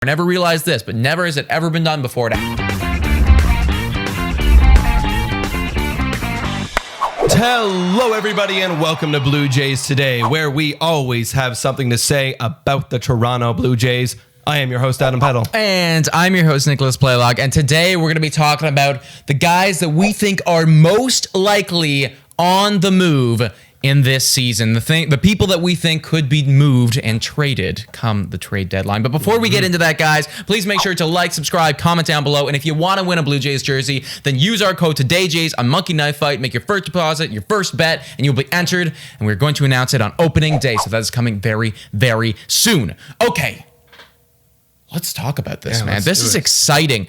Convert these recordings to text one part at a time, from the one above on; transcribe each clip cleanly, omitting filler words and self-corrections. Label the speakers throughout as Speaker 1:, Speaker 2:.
Speaker 1: I never realized this, but never has it ever been done before.
Speaker 2: Hello, everybody, and welcome to Blue Jays Today, where we always have something to say about the Toronto Blue Jays. I am your host, Adam Peddle.
Speaker 1: And I'm your host, Nicholas Playlog. And today we're going to be talking about the guys that we think are most likely on the move in this season. The people that we think could be moved and traded come the trade deadline. But before we get into that, guys, please make sure to like, subscribe, comment down below. And if you want to win a Blue Jays jersey, then use our code TODAYJAYS on Monkey Knife Fight. Make your first deposit, your first bet, and you'll be entered. And we're going to announce it on opening day. So that is coming very, very soon. Okay. Let's talk about this, man. This is exciting.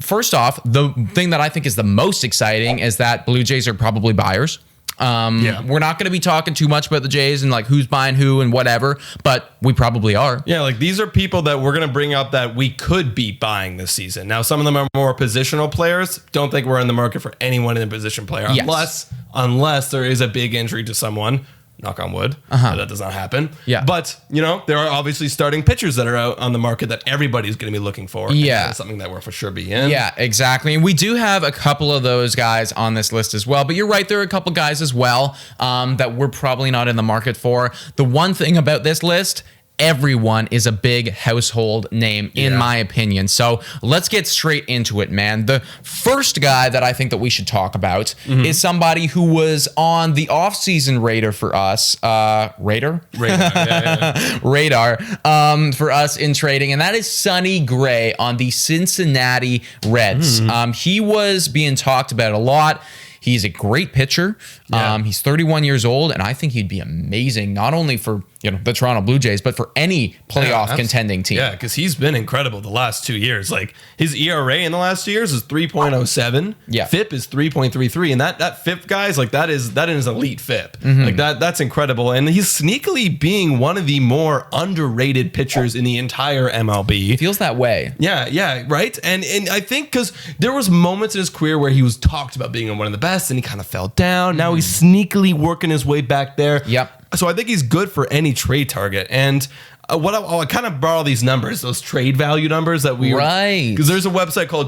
Speaker 1: First off, the thing that I think is the most exciting is that Blue Jays are probably buyers. We're not going to be talking too much about the Jays and like who's buying who and whatever, but we probably are.
Speaker 2: Yeah, like these are people that we're going to bring up that we could be buying this season. Now, some of them are more positional players. Don't think we're in the market for anyone in a position player unless there is a big injury to someone. Knock on wood. That does not happen.
Speaker 1: Yeah.
Speaker 2: But, you know, there are obviously starting pitchers that are out on the market that everybody's going to be looking for.
Speaker 1: Yeah.
Speaker 2: That's something that we're for sure be in.
Speaker 1: Yeah, exactly. And we do have a couple of those guys on this list as well. But you're right, there are a couple guys as well that we're probably not in the market for. The one thing about this list, everyone is a big household name, in my opinion. So let's get straight into it, man. The first guy that I think that we should talk about is somebody who was on the offseason radar for us. Radar for us in trading, and that is Sonny Gray on the Cincinnati Reds. He was being talked about a lot. He's a great pitcher. He's 31 years old, and I think he'd be amazing, not only for the Toronto Blue Jays, but for any playoff contending team.
Speaker 2: Yeah, because he's been incredible the last 2 years. Like his ERA in the last 2 years is 3.07.
Speaker 1: Yeah,
Speaker 2: FIP is 3.33, and that FIP, guys, like that is elite FIP. Like that's incredible, and he's sneakily being one of the more underrated pitchers in the entire MLB.
Speaker 1: It feels that way.
Speaker 2: Yeah, right. And I think because there was moments in his career where he was talked about being one of the best, and he kind of fell down. Now he's sneakily working his way back there.
Speaker 1: Yep.
Speaker 2: So I think he's good for any trade target. And I kind of borrow these numbers, those trade value numbers that we because there's a website called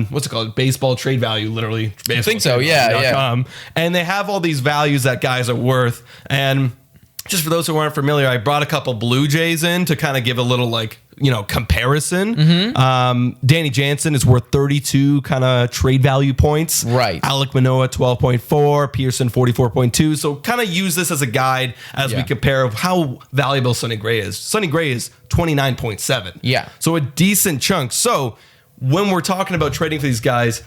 Speaker 2: what's it called? Baseball Trade Value, literally.
Speaker 1: I think so. Yeah.
Speaker 2: And they have all these values that guys are worth. And just for those who aren't familiar, I brought a couple Blue Jays in to kind of give a little comparison. Danny Jansen is worth 32 kind of trade value points.
Speaker 1: Right.
Speaker 2: Alek Manoah 12.4, Pearson 44.2. So kind of use this as a guide as we compare how valuable Sonny Gray is. Sonny Gray is 29.7.
Speaker 1: Yeah.
Speaker 2: So a decent chunk. So when we're talking about trading for these guys,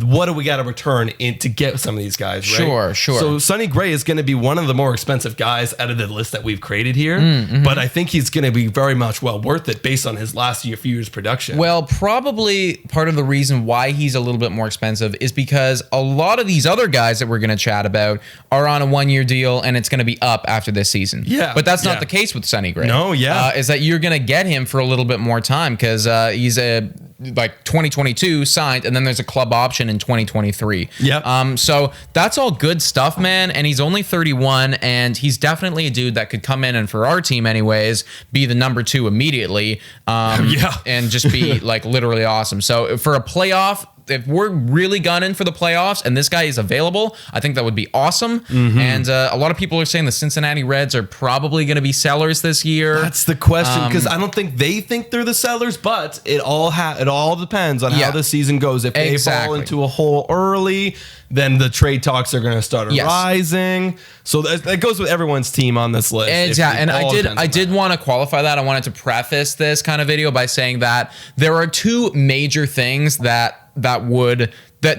Speaker 2: what do we got to return to get some of these guys, right?
Speaker 1: Sure.
Speaker 2: So Sonny Gray is going to be one of the more expensive guys out of the list that we've created here, but I think he's going to be very much well worth it based on his last few years' production.
Speaker 1: Well, probably part of the reason why he's a little bit more expensive is because a lot of these other guys that we're going to chat about are on a one-year deal, and it's going to be up after this season.
Speaker 2: Yeah.
Speaker 1: But that's not the case with Sonny Gray.
Speaker 2: No,
Speaker 1: is that you're going to get him for a little bit more time because he's a 2022 signed, and then there's a club option in 2023.
Speaker 2: Yeah.
Speaker 1: So that's all good stuff, man. And he's only 31, and he's definitely a dude that could come in and for our team, anyways, be the number 2 immediately. And just be like literally awesome. So for a playoff, if we're really gunning for the playoffs and this guy is available, I think that would be awesome. And a lot of people are saying the Cincinnati Reds are probably going to be sellers this year.
Speaker 2: That's the question, because I don't think they think they're the sellers, but it all depends on how the season goes. If they fall into a hole early, then the trade talks are going to start rising. So that goes with everyone's team on this list.
Speaker 1: And I did want to qualify that. I wanted to preface this kind of video by saying that there are two major things that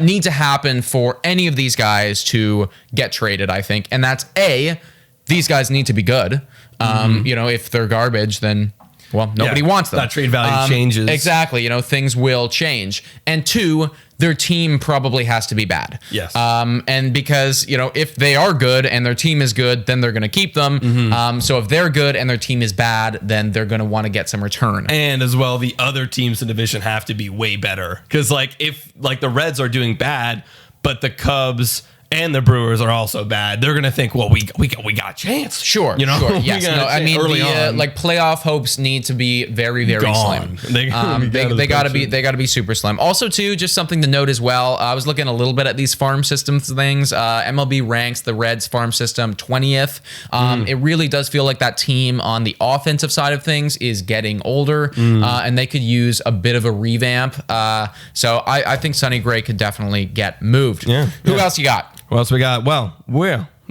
Speaker 1: need to happen for any of these guys to get traded, I think. And that's these guys need to be good. If they're garbage, then nobody wants them.
Speaker 2: That trade value changes.
Speaker 1: Exactly. Things will change. And 2, their team probably has to be bad.
Speaker 2: Yes.
Speaker 1: And because, if they are good and their team is good, then they're going to keep them. So if they're good and their team is bad, then they're going to want to get some return.
Speaker 2: And as well, the other teams in the division have to be way better. Because if the Reds are doing bad, but the Cubs and the Brewers are also bad, they're gonna think, well, we got a chance.
Speaker 1: Sure,
Speaker 2: you know.
Speaker 1: sure. Yes, no, I mean, like playoff hopes need to be very, very
Speaker 2: Gone.
Speaker 1: slim.
Speaker 2: They
Speaker 1: gotta be super slim. Also, too, just something to note as well. I was looking a little bit at these farm systems things. MLB ranks the Reds farm system 20th. It really does feel like that team on the offensive side of things is getting older, and they could use a bit of a revamp. So I think Sonny Gray could definitely get moved.
Speaker 2: Yeah.
Speaker 1: Who else you got?
Speaker 2: What else we got? Well,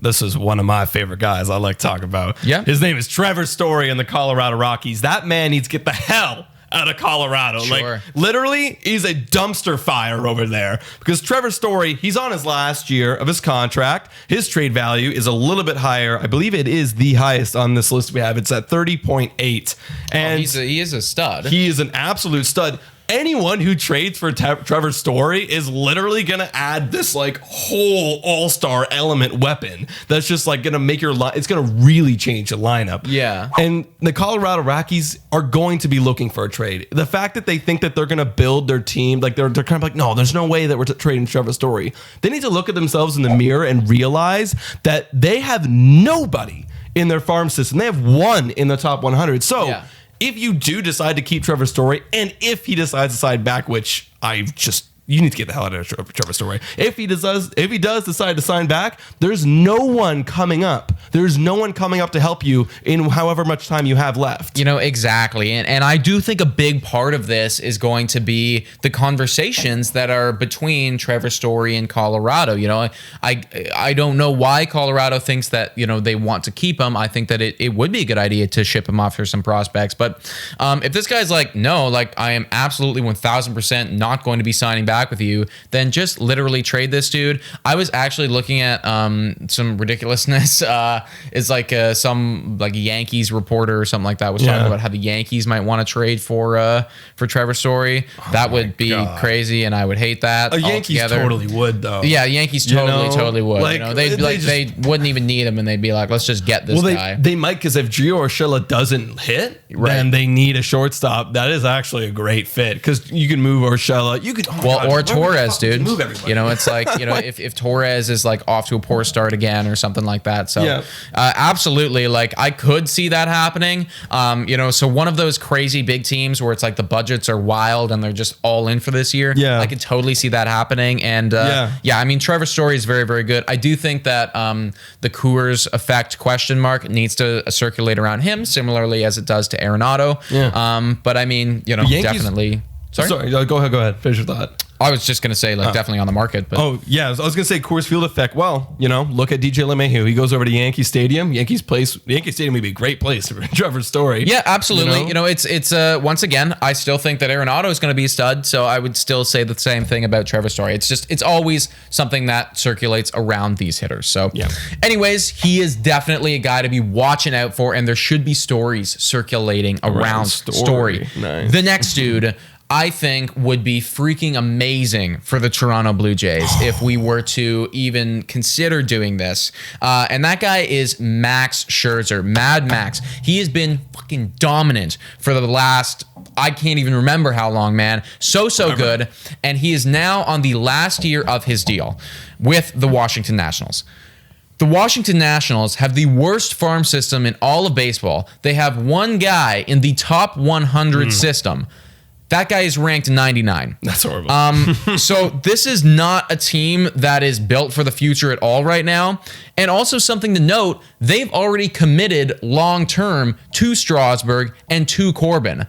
Speaker 2: this is one of my favorite guys I like to talk about.
Speaker 1: Yeah.
Speaker 2: His name is Trevor Story in the Colorado Rockies. That man needs to get the hell out of Colorado.
Speaker 1: Sure.
Speaker 2: Like, literally, he's a dumpster fire over there. Because Trevor Story, he's on his last year of his contract. His trade value is a little bit higher. I believe it is the highest on this list we have. It's at 30.8. And
Speaker 1: he is a stud.
Speaker 2: he is an absolute stud. Anyone who trades for Trevor Story is literally going to add this like whole all-star element weapon that's just like going to make your it's going to really change the lineup.
Speaker 1: Yeah.
Speaker 2: And the Colorado Rockies are going to be looking for a trade. The fact that they think that they're going to build their team, like they're kind of like, no, there's no way that we're trading Trevor Story. They need to look at themselves in the mirror and realize that they have nobody in their farm system. They have one in the top 100. So
Speaker 1: yeah.
Speaker 2: If you do decide to keep Trevor Story, and if he decides to sign back, which you need to get the hell out of Trevor Story. If he does decide to sign back, there's no one coming up. There's no one coming up to help you in however much time you have left.
Speaker 1: You know, exactly. And I do think a big part of this is going to be the conversations that are between Trevor Story and Colorado. You know, I don't know why Colorado thinks that, you know, they want to keep him. I think that it would be a good idea to ship him off for some prospects. But if this guy's like, no, like I am absolutely 1000% not going to be signing back with you, then just literally trade this dude. I was actually looking at some ridiculousness. It's like some like Yankees reporter or something like that was talking about how the Yankees might want to trade for Trevor Story. That would be crazy, and I would hate that.
Speaker 2: Yankees totally would, though.
Speaker 1: Yeah, Yankees totally would.
Speaker 2: Like,
Speaker 1: you know, they wouldn't even need him, and they'd be like, let's just get this guy.
Speaker 2: They might, because if Gio Urshela doesn't hit, then they need a shortstop. That is actually a great fit because you can move Urshela. You could
Speaker 1: or Torres, dude.
Speaker 2: Move everybody.
Speaker 1: You know, it's like, you know, if Torres is like off to a poor start again or something like that. So absolutely, like I could see that happening. You know, so one of those crazy big teams where it's like the budgets are wild and they're just all in for this year.
Speaker 2: Yeah,
Speaker 1: I could totally see that happening. And I mean, Trevor Story is very, very good. I do think that the Coors effect question mark needs to circulate around him similarly as it does to Arenado. Yeah. But I mean, you know, definitely.
Speaker 2: Sorry, go ahead. Finish your thought.
Speaker 1: I was just going to say, like, definitely on the market. But.
Speaker 2: Oh, yeah. I was going to say Coors Field effect. Well, you know, look at DJ LeMahieu. He goes over to Yankee Stadium. Yankee Stadium would be a great place for Trevor Story.
Speaker 1: Yeah, absolutely. You know, it's once again, I still think that Arenado is going to be a stud. So I would still say the same thing about Trevor Story. It's always something that circulates around these hitters. So, anyways, he is definitely a guy to be watching out for. And there should be stories circulating around Story.
Speaker 2: Nice.
Speaker 1: The next dude, I think, would be freaking amazing for the Toronto Blue Jays if we were to even consider doing this. And that guy is Max Scherzer, Mad Max. He has been fucking dominant for the last, I can't even remember how long, man. So good. And he is now on the last year of his deal with the Washington Nationals. The Washington Nationals have the worst farm system in all of baseball. They have one guy in the top 100 system. That guy is ranked 99.
Speaker 2: That's horrible.
Speaker 1: So this is not a team that is built for the future at all right now. And also something to note, they've already committed long-term to Strasburg and to Corbin.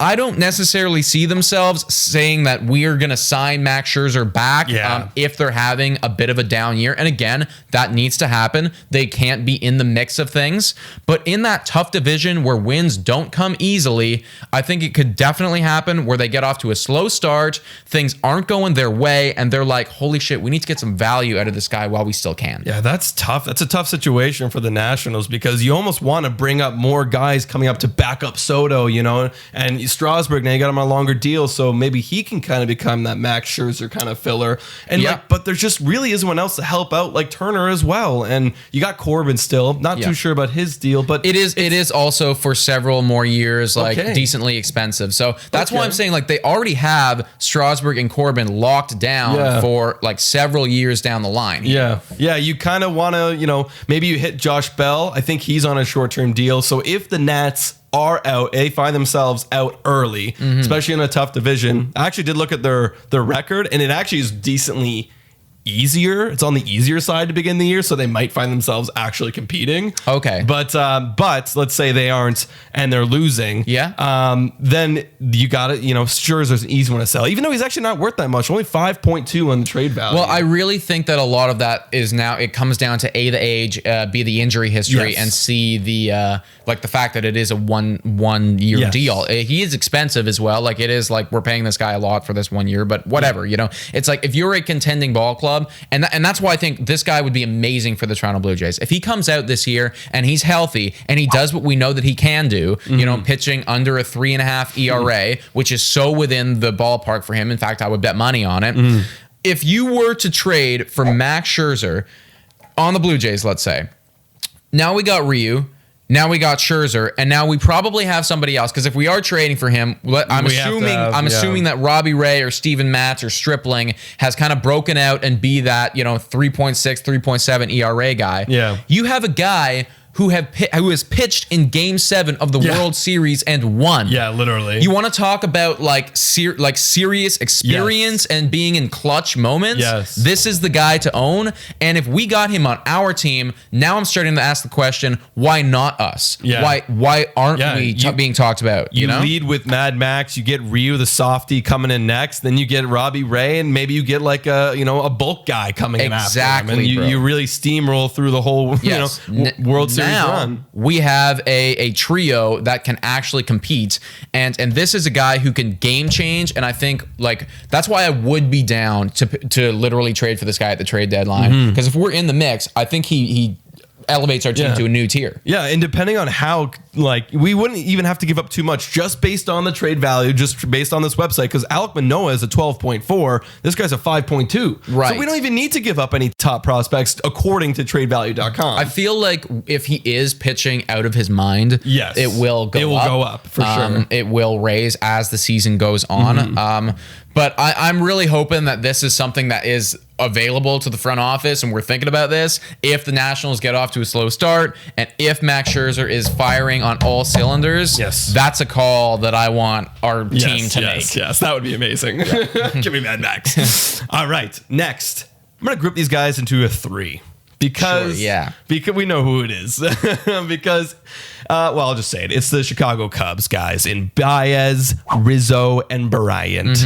Speaker 1: I don't necessarily see themselves saying that we are going to sign Max Scherzer back if they're having a bit of a down year. And again, that needs to happen. They can't be in the mix of things. But in that tough division where wins don't come easily, I think it could definitely happen where they get off to a slow start, things aren't going their way, and they're like, holy shit, we need to get some value out of this guy while we still can.
Speaker 2: Yeah, that's tough. That's a tough situation for the Nationals because you almost want to bring up more guys coming up to back up Soto, you know, and Strasburg. Now you got him on a longer deal, so maybe he can kind of become that Max Scherzer kind of filler. And but there just really isn't one else to help out like Turner as well. And you got Corbin still. Not too sure about his deal, but
Speaker 1: it is also for several more years, like decently expensive. So that's why I'm saying like they already have Strasburg and Corbin locked down for like several years down the line.
Speaker 2: Yeah. You kind of want to, maybe you hit Josh Bell. I think he's on a short-term deal. So if the Nats are out, they find themselves out early, especially in a tough division. I actually did look at their record, and it actually is decently easier. It's on the easier side to begin the year, so they might find themselves actually competing.
Speaker 1: Okay.
Speaker 2: But let's say they aren't and they're losing.
Speaker 1: Yeah.
Speaker 2: Then you got it. Scherzer's an easy one to sell, even though he's actually not worth that much. Only 5.2 on the trade value.
Speaker 1: Well, I really think that a lot of that is now it comes down to A, the age, B, the injury history, and C, the the fact that it is a one year deal. He is expensive as well. Like it is like we're paying this guy a lot for this 1 year, but whatever. It's like if you're a contending ball club. And that's why I think this guy would be amazing for the Toronto Blue Jays. If he comes out this year and he's healthy and he does what we know that he can do, pitching under a 3.5 ERA, which is so within the ballpark for him. In fact, I would bet money on it. If you were to trade for Max Scherzer on the Blue Jays, let's say, now we got Ryu. Now we got Scherzer, and now we probably have somebody else. Because if we are trading for him, I'm assuming that Robbie Ray or Steven Matz or Stripling has kind of broken out and be that 3.6, 3.7 ERA guy.
Speaker 2: Yeah,
Speaker 1: you have a guy who has pitched in Game 7 of the World Series and won.
Speaker 2: Yeah, literally.
Speaker 1: You want to talk about serious experience and being in clutch moments?
Speaker 2: Yes.
Speaker 1: This is the guy to own. And if we got him on our team, now I'm starting to ask the question, why not us?
Speaker 2: Yeah.
Speaker 1: Why aren't we being talked about?
Speaker 2: You lead with Mad Max, you get Ryu the softie coming in next, then you get Robbie Ray, and maybe you get like a bulk guy coming in after him. And you really steamroll through the whole World Series. Now
Speaker 1: we have a trio that can actually compete, and this is a guy who can game change, and I think that's why I would be down to literally trade for this guy at the trade deadline, because if we're in the mix, I think he elevates our team to a new tier.
Speaker 2: Yeah, and depending on how, we wouldn't even have to give up too much just based on the trade value, just based on this website, because Alek Manoah is a 12.4. This guy's a 5.2.
Speaker 1: Right.
Speaker 2: So we don't even need to give up any top prospects according to tradevalue.com.
Speaker 1: I feel like if he is pitching out of his mind, it will go up.
Speaker 2: It will go up, for sure.
Speaker 1: It will raise as the season goes on. But I'm really hoping that this is something that is available to the front office, and we're thinking about this. If the Nationals get off to a slow start, and if Max Scherzer is firing on all cylinders, that's a call that I want our team to make.
Speaker 2: Yes, that would be amazing. Give me Mad Max. All right, next. I'm going to group these guys into a 3. Because we know who it is. Because, I'll just say it. It's the Chicago Cubs guys in Baez, Rizzo, and Bryant.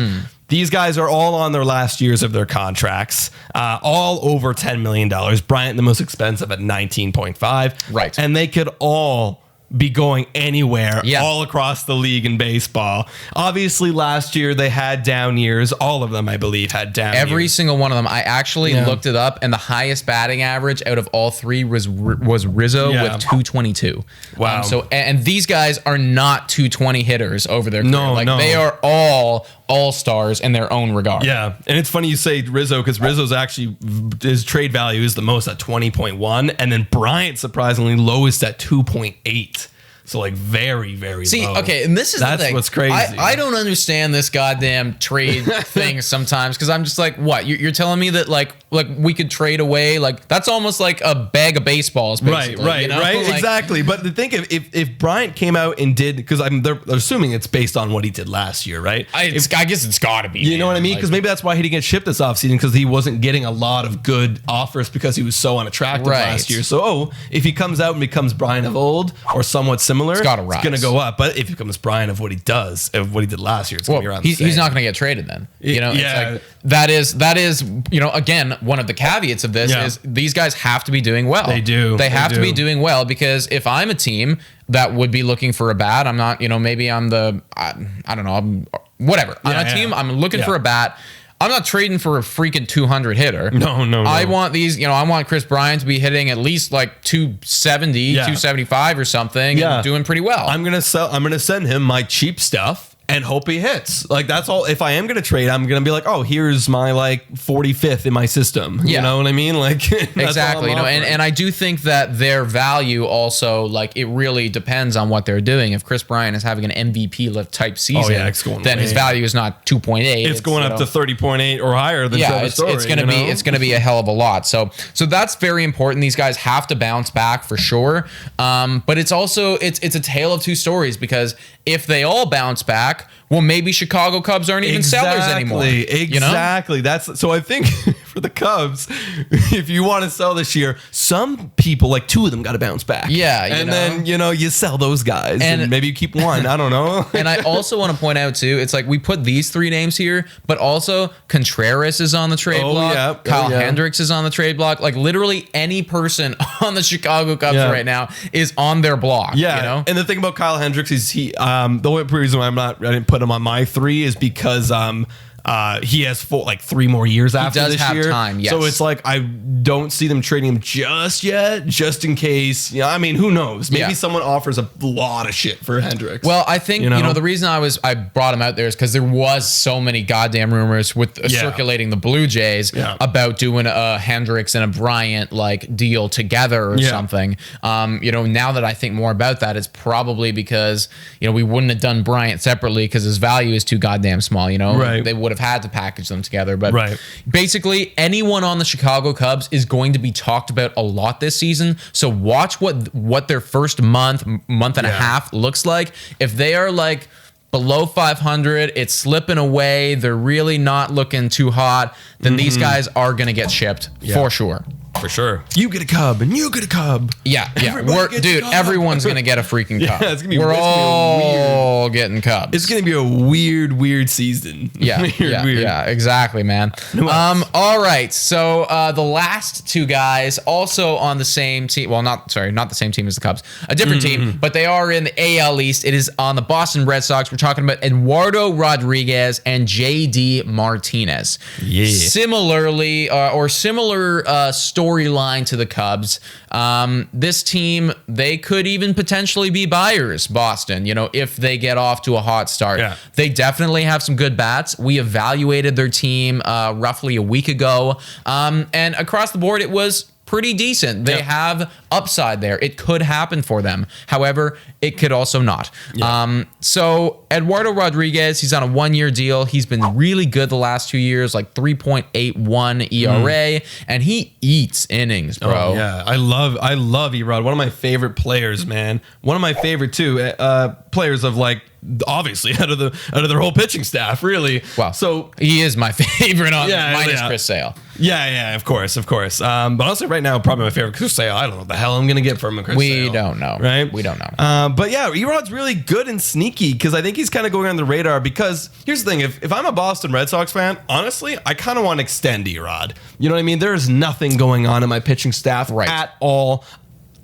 Speaker 2: These guys are all on their last years of their contracts, all over $10 million. Bryant, the most expensive at 19.5.
Speaker 1: Right.
Speaker 2: And they could all be going anywhere all across the league in baseball. Obviously, last year they had down years. All of them, I believe, had down years.
Speaker 1: Every single one of them. I actually looked it up, and the highest batting average out of all three was Rizzo with 222.
Speaker 2: Wow.
Speaker 1: And these guys are not 220 hitters over their career.
Speaker 2: No.
Speaker 1: They are all stars in their own regard.
Speaker 2: Yeah, and it's funny you say Rizzo, because Rizzo's actually, his trade value is the most at 20.1, and then Bryant surprisingly lowest at 2.8. So very, very low.
Speaker 1: Okay, and this is
Speaker 2: That's
Speaker 1: the thing.
Speaker 2: What's crazy.
Speaker 1: I don't understand this goddamn trade thing sometimes, because I'm just like, what? You're telling me that like we could trade away, that's almost like a bag of baseballs, basically.
Speaker 2: Right, exactly. But the thing, if Bryant came out and did, because they're assuming it's based on what he did last year, right?
Speaker 1: I guess it's got to be.
Speaker 2: You know what I mean? Because maybe that's why he didn't get shipped this offseason, because he wasn't getting a lot of good offers because he was so unattractive last year. So, if he comes out and becomes Bryant of old or somewhat similar, it's going to go up. But if he becomes Bryant of what he did last year, it's going to be around the same.
Speaker 1: He's not going to get traded then. It's that is again, one of the caveats of this is these guys have to be doing well.
Speaker 2: They do.
Speaker 1: They have to be doing well, because if I'm a team that would be looking for a bat, I'm not, maybe I'm I don't know, whatever. I'm a team, I'm looking for a bat. I'm not trading for a freaking 200 hitter.
Speaker 2: No.
Speaker 1: I want these, I want Chris Bryant to be hitting at least 270, 275 or something, and doing pretty well.
Speaker 2: I'm going to send him my cheap stuff, and hope he hits. Like, that's all. If I am going to trade, I'm going to be like, oh, here's my like 45th in my system. You know what I mean? Like, that's
Speaker 1: exactly. And I do think that their value also, like, it really depends on what they're doing. If Chris Bryant is having an MVP lift type season, then his value is not 2.8.
Speaker 2: It's going up to 30.8 or higher than Trevor Story.
Speaker 1: It's going to be a hell of a lot. So that's very important. These guys have to bounce back for sure. But it's also it's a tale of two stories, because if they all bounce back, well, maybe Chicago Cubs aren't even sellers anymore.
Speaker 2: Exactly. That's so. I think for the Cubs, if you want to sell this year, some people, like 2 of them, got to bounce back.
Speaker 1: And
Speaker 2: then you sell those guys, and maybe you keep 1. I don't know.
Speaker 1: And I also want to point out too, it's like we put these 3 names here, but also Contreras is on the trade block. Kyle Hendricks is on the trade block. Like, literally any person on the Chicago Cubs right now is on their block. And
Speaker 2: the thing about Kyle Hendricks is the only reason why I didn't put him on my 3 is because he has 3 more years after this year.
Speaker 1: Time, yes.
Speaker 2: So it's like, I don't see them trading him just yet, just in case. I mean, who knows? Maybe someone offers a lot of shit for Hendricks.
Speaker 1: Well, I think the reason I brought him out there is because there was so many goddamn rumors with circulating the Blue Jays about doing a Hendricks and a Bryant like deal together or something. Now that I think more about that, it's probably because we wouldn't have done Bryant separately because his value is too goddamn small. They would have had to package them together. But basically, anyone on the Chicago Cubs is going to be talked about a lot this season. So watch what their first month and a half looks like. If they are like below 500, it's slipping away, they're really not looking too hot, then these guys are going to get shipped for sure.
Speaker 2: For sure. You get a Cub and you get a Cub.
Speaker 1: Everyone's going to get a freaking Cub.
Speaker 2: It's gonna be,
Speaker 1: We're all getting Cubs.
Speaker 2: It's going to be a weird season.
Speaker 1: Weird. Exactly, man. All right. So the last 2 guys also on the same team. Well, not the same team as the Cubs. A different team, but they are in the AL East. It is on the Boston Red Sox. We're talking about Eduardo Rodriguez and JD Martinez. Similarly, similar storyline to the Cubs. This team, they could even potentially be buyers, Boston, if they get off to a hot start. They definitely have some good bats. We evaluated their team roughly a week ago. And across the board, it was pretty decent. They have upside there. It could happen for them. However, it could also not. So Eduardo Rodriguez, he's on a 1-year deal. He's been really good the last 2 years, like 3.81 ERA, and he eats innings, bro.
Speaker 2: Oh, yeah. I love Erod. One of my favorite players, man. One of my favorite too players of like, obviously out of their whole pitching staff, really.
Speaker 1: Wow. So he is my favorite minus Chris Sale.
Speaker 2: Yeah, of course. But honestly, right now, probably my favorite Chris Sale. I don't know what the hell I'm going to get from Chris Sale.
Speaker 1: We don't know.
Speaker 2: Right?
Speaker 1: We don't know.
Speaker 2: But yeah, Erod's really good and sneaky because I think he's kind of going on the radar because here's the thing. If I'm a Boston Red Sox fan, honestly, I kind of want to extend Erod. You know what I mean? There is nothing going on in my pitching staff at all.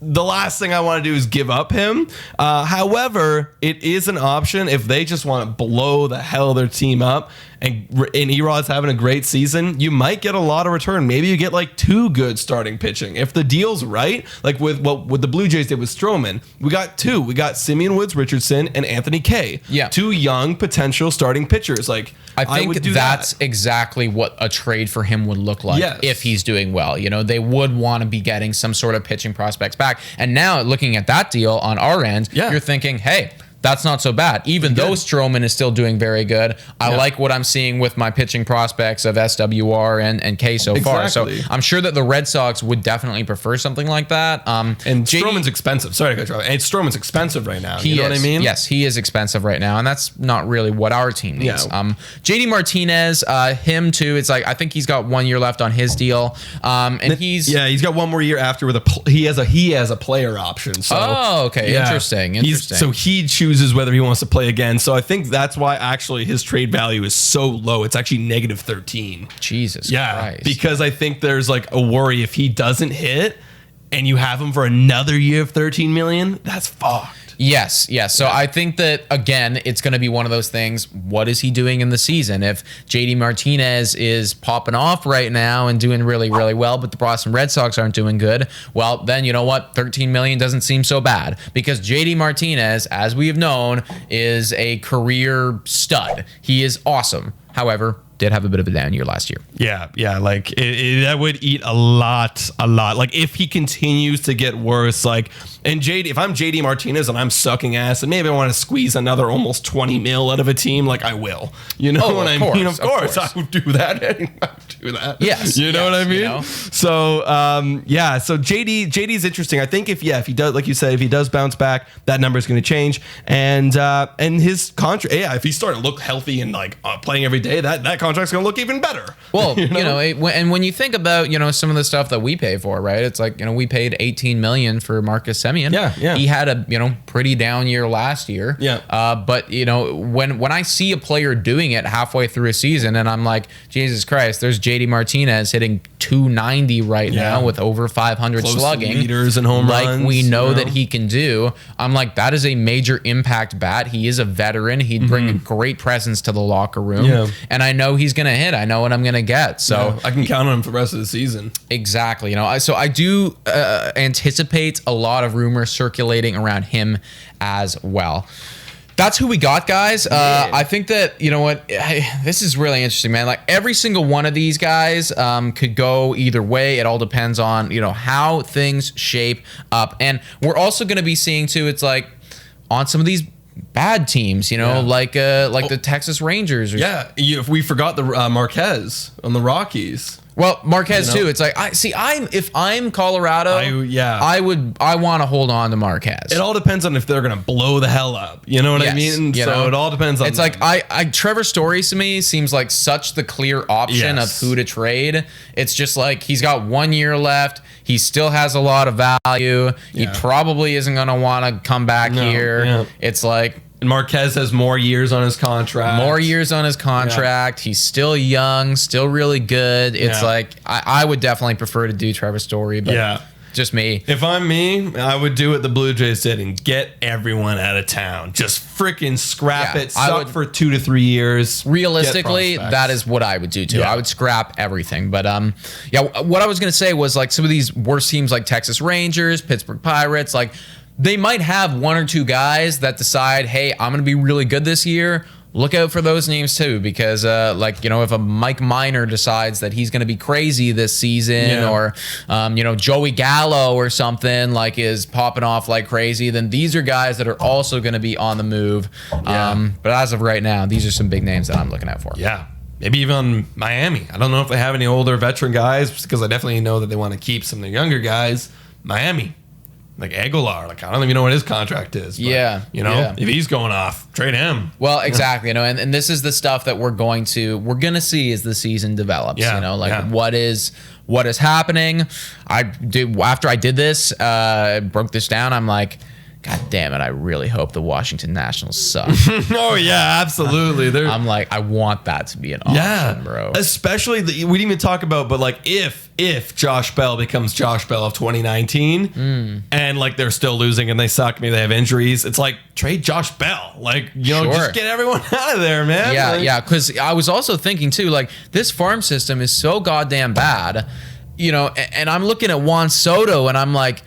Speaker 2: The last thing I want to do is give up him. However, it is an option if they just want to blow the hell their team up and Erod's having a great season, you might get a lot of return. Maybe you get like 2 good starting pitching. If the deal's right, like with the Blue Jays did with Stroman, we got 2. We got Simeon Woods Richardson and Anthony Kay. 2 young potential starting pitchers. Like,
Speaker 1: I think that's exactly what a trade for him would look like if he's doing well. They would want to be getting some sort of pitching prospects back. And now looking at that deal on our end, you're thinking, hey, that's not so bad. Even though Stroman is still doing very good, I like what I'm seeing with my pitching prospects of SWR and K so far. So I'm sure that the Red Sox would definitely prefer something like that.
Speaker 2: And Stroman's expensive. Sorry to cut you off. And Stroman's expensive right now. You know what I mean?
Speaker 1: Yes, he is expensive right now, and that's not really what our team needs. JD Martinez, him too. It's like I think he's got 1 year left on his deal, and he's
Speaker 2: got 1 more year after with he has a player option. So,
Speaker 1: interesting.
Speaker 2: So he chooses whether he wants to play again. So I think that's why actually his trade value is so low. It's actually -13.
Speaker 1: Jesus Christ.
Speaker 2: Because I think there's like a worry if he doesn't hit and you have him for another year of $13 million, that's fucked.
Speaker 1: Yes. So I think that, again, it's going to be one of those things. What is he doing in the season? If JD Martinez is popping off right now and doing really, really well, but the Boston Red Sox aren't doing good, well, then you know what? $13 million doesn't seem so bad, because JD Martinez, as we have known, is a career stud. He is awesome. However, did have a bit of a down year last year.
Speaker 2: Yeah, like that would eat a lot. Like if he continues to get worse, like, and if I'm JD Martinez and I'm sucking ass, and maybe I want to squeeze another almost 20 mil out of a team, like I will. You know what I mean? Of course, I would do that.
Speaker 1: Yes,
Speaker 2: you know what I mean.
Speaker 1: You know?
Speaker 2: So so JD's interesting. I think if he does, like you said, if he does bounce back, that number is going to change, and his contract. Yeah, if he started to look healthy and like playing every day, that contract's going to look even better.
Speaker 1: Well, and when you think about, some of the stuff that we pay for, right? It's like, we paid $18 million for Marcus Semien.
Speaker 2: Yeah.
Speaker 1: He had a, pretty down year last year.
Speaker 2: Yeah.
Speaker 1: But, when I see a player doing it halfway through a season and I'm like, Jesus Christ, there's JD Martinez hitting 290 right now with over 500
Speaker 2: close
Speaker 1: slugging.
Speaker 2: Leaders and home runs.
Speaker 1: Like we know that he can do. I'm like, that is a major impact bat. He is a veteran. He'd bring a great presence to the locker room.
Speaker 2: Yeah.
Speaker 1: And I know he's going to hit. I know what I'm going to get. So
Speaker 2: I can count on him for the rest of the season.
Speaker 1: Exactly. So I do anticipate a lot of rumors circulating around him as well. That's who we got, guys. I think that, this is really interesting, man. Like every single one of these guys could go either way. It all depends on, how things shape up. And we're also going to be seeing too, it's like on some of these bad teams, like the Texas Rangers.
Speaker 2: If we forgot the Marquez on the Rockies.
Speaker 1: Well, Marquez too. It's like if I'm Colorado, I want to hold on to Marquez.
Speaker 2: It all depends on if they're gonna blow the hell up. You know what I mean? So it all depends on.
Speaker 1: It's them. Like Trevor Story to me seems like such the clear option of who to trade. It's just like he's got 1 year left. He still has a lot of value. He probably isn't gonna want to come back here. Yeah. It's like.
Speaker 2: Marquez has more years on his contract.
Speaker 1: He's still young, still really good. It's like I would definitely prefer to do Trevor Story, but just me.
Speaker 2: If I'm me, I would do what the Blue Jays did and get everyone out of town. Just freaking scrap it. Suck for 2 to 3 years.
Speaker 1: Realistically, that is what I would do too. I would scrap everything. But what I was gonna say was like some of these worst teams like Texas Rangers, Pittsburgh Pirates, like. They might have 1 or 2 guys that decide, hey, I'm going to be really good this year. Look out for those names too, because if a Mike Minor decides that he's going to be crazy this season, or Joey Gallo or something like is popping off like crazy, then these are guys that are also going to be on the move. But as of right now, these are some big names that I'm looking out for.
Speaker 2: Yeah. Maybe even Miami. I don't know if they have any older veteran guys, because I definitely know that they want to keep some of the younger guys. Miami. Like Aguilar, like I don't even know what his contract is. But, if he's going off, trade him.
Speaker 1: Well, exactly. And this is the stuff that we're gonna see as the season develops. What is happening. After I did this, broke this down. I'm like, God damn it! I really hope the Washington Nationals suck.
Speaker 2: Oh yeah, absolutely.
Speaker 1: I'm like, I want that to be an option, bro.
Speaker 2: Especially we didn't even talk about, but like if Josh Bell becomes Josh Bell of 2019, and like they're still losing and they suck, maybe they have injuries. It's like trade Josh Bell, like just get everyone out of there, man.
Speaker 1: Yeah, because I was also thinking too, like this farm system is so goddamn bad, and I'm looking at Juan Soto and I'm like.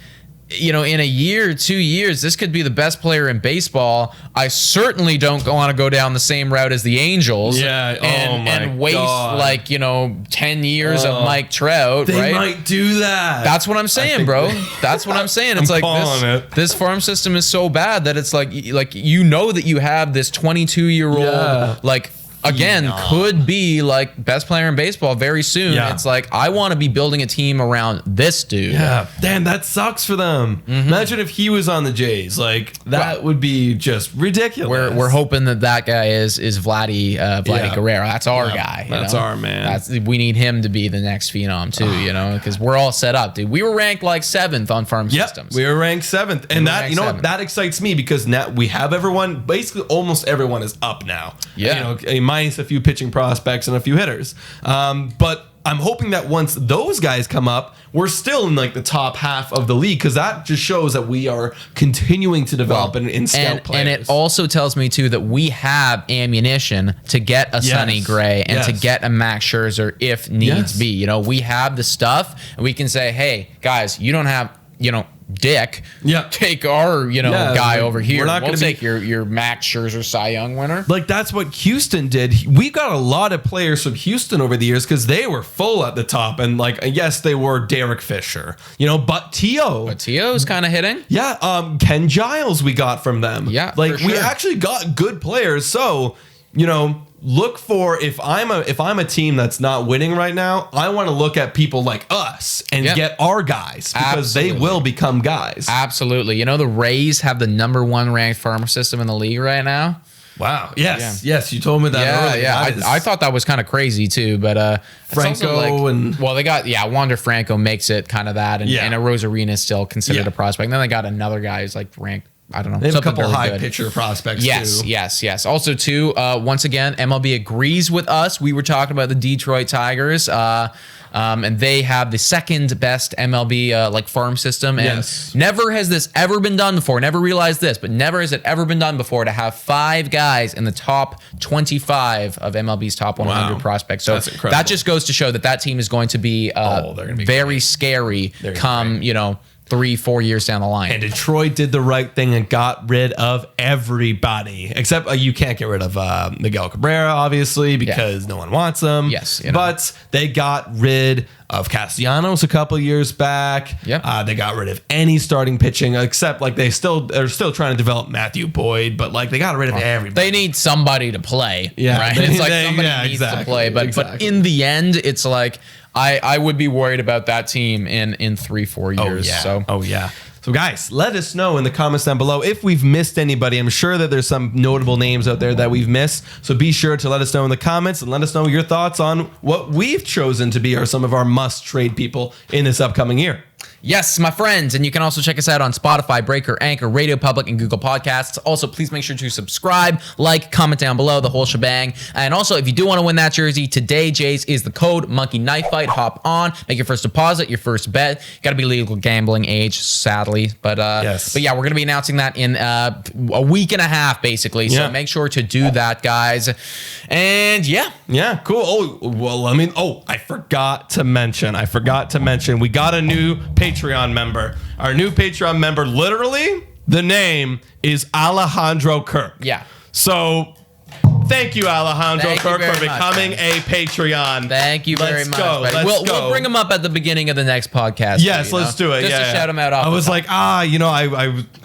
Speaker 1: In a year, 2 years, this could be the best player in baseball. I certainly don't want to go down the same route as the Angels. And waste 10 years of Mike Trout.
Speaker 2: They might do that.
Speaker 1: That's what I'm saying, bro. That's what I'm saying. It's like this farm system is so bad that it's like that you have this 22-year-old again, could be like best player in baseball very soon. It's like I want to be building a team around this dude.
Speaker 2: Yeah, damn, that sucks for them. Imagine if he was on the Jays. Like that would be just ridiculous.
Speaker 1: We're hoping that guy is Vladdy Guerrero. That's our guy.
Speaker 2: That's our man.
Speaker 1: We need him to be the next phenom too. Because we're all set up, dude. We were ranked like 7th on farm systems.
Speaker 2: We were ranked 7th, and that that excites me because now we have everyone. Basically, almost everyone is up now.
Speaker 1: Yeah.
Speaker 2: Minus a few pitching prospects and a few hitters. But I'm hoping that once those guys come up, we're still in like the top half of the league, because that just shows that we are continuing to develop and scout players.
Speaker 1: And it also tells me too that we have ammunition to get a Sonny Gray and to get a Max Scherzer if needs be. You know, we have the stuff, and we can say, hey guys, you don't have, you know, Dick, take our, you know, guy over here. We'll take your Max Scherzer Cy Young winner.
Speaker 2: Like, that's what Houston did. We got a lot of players from Houston over the years because they were full at the top. And, like, yes, they were Derek Fisher, you know, but
Speaker 1: T.O.'s kind of hitting.
Speaker 2: Yeah, Ken Giles we got from them.
Speaker 1: Yeah,
Speaker 2: like, we actually got good players. So, you know, look for, if I'm a team that's not winning right now, I want to look at people like us and get our guys, because they will become guys.
Speaker 1: Absolutely. You know, the Rays have the #1 ranked farm system in the league right now.
Speaker 2: Wow. Yes. Yeah. Yes. You told me that earlier.
Speaker 1: Yeah. I thought that was kind of crazy too, but
Speaker 2: Franco
Speaker 1: they got Wander Franco makes it kind of that, and a Rosarina is still considered a prospect. And then they got another guy who's like ranked, I don't know.
Speaker 2: They have a couple high pitcher prospects too.
Speaker 1: Yes. Also, too, once again, MLB agrees with us. We were talking about the Detroit Tigers, and they have the second best MLB like farm system. And never has this ever been done before. Never realized this, but never has it ever been done before to have 5 guys in the top 25 of MLB's top 100 prospects. So that just goes to show that team is going to be, very scary come, you know, 3-4 years down the line.
Speaker 2: And Detroit did the right thing and got rid of everybody, except you can't get rid of Miguel Cabrera, obviously, because no one wants him.
Speaker 1: Yes, you know.
Speaker 2: But they got rid of Castellanos a couple years back. They got rid of any starting pitching, except like they're still trying to develop Matthew Boyd, but like they got rid of everybody.
Speaker 1: They need somebody to play. Right? It's like somebody needs to play, but in the end, it's like I would be worried about that team in 3-4 years. So guys, let us know in the comments down below if we've missed anybody. I'm sure that there's some notable names out there that we've missed. So be sure to let us know in the comments and let us know your thoughts on what we've chosen to be some of our must-trade people in this upcoming year. Yes, my friends. And you can also check us out on Spotify, Breaker, Anchor, Radio Public, and Google Podcasts. Also, please make sure to subscribe, like, comment down below, the whole shebang. And also, if you do want to win that jersey, today, Jays, is the code Monkey Knife Fight. Hop on, make your first deposit, your first bet. Got to be legal gambling age, sadly. But yeah, we're going to be announcing that in a week and a half, basically. So make sure to do that, guys. And yeah, cool. Oh, well, I forgot to mention, we got a new Patreon member. Our new Patreon member, literally, the name is Alejandro Kirk. Yeah. So thank you, Alejandro Kirk, for becoming a Patreon. Thank you very much. We'll bring him up at the beginning of the next podcast. Yes, let's do it. Just to shout him out. I was like, I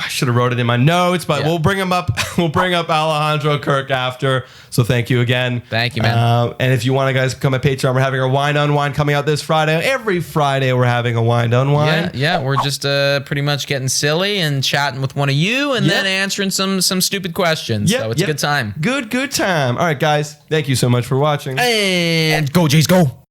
Speaker 1: should have wrote it in my notes, but we'll bring him up. We'll bring up Alejandro Kirk after. So thank you again. Thank you, man. And if you want to guys become a Patreon, we're having our Wine on Wine coming out this Friday. Every Friday we're having a Wine on Wine. Yeah, we're just pretty much getting silly and chatting with one of you, and then answering some stupid questions. So it's a good time. Good time. All right, guys. Thank you so much for watching. And go Jays, go.